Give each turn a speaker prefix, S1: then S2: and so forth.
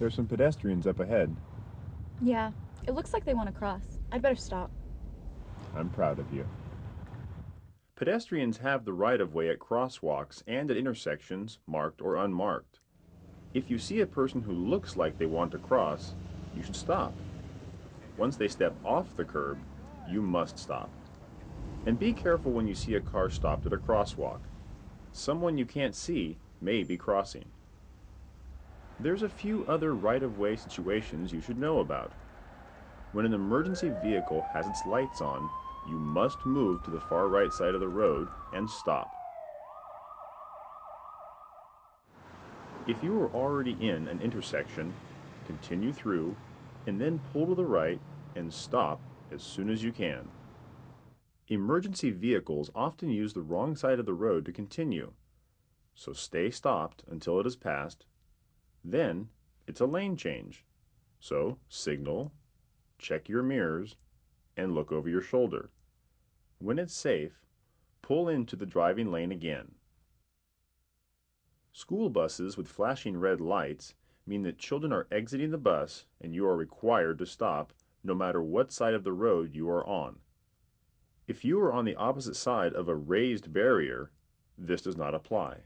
S1: There's some pedestrians up ahead.
S2: Yeah, it looks like they want to cross. I'd better stop.
S1: I'm proud of you.
S3: Pedestrians have the right of way at crosswalks and at intersections, marked or unmarked. If you see a person who looks like they want to cross, you should stop. Once they step off the curb, you must stop. And be careful when you see a car stopped at a crosswalk. Someone you can't see may be crossing. There's a few other right-of-way situations you should know about. When an emergency vehicle has its lights on, you must move to the far right side of the road and stop. If you are already in an intersection, continue through and then pull to the right and stop as soon as you can. Emergency vehicles often use the wrong side of the road to continue, so stay stopped until it is passed. Then it's a lane change, so signal, check your mirrors, and look over your shoulder. When it's safe, pull into the driving lane again. School buses with flashing red lights mean that children are exiting the bus and you are required to stop no matter what side of the road you are on. If you are on the opposite side of a raised barrier, this does not apply.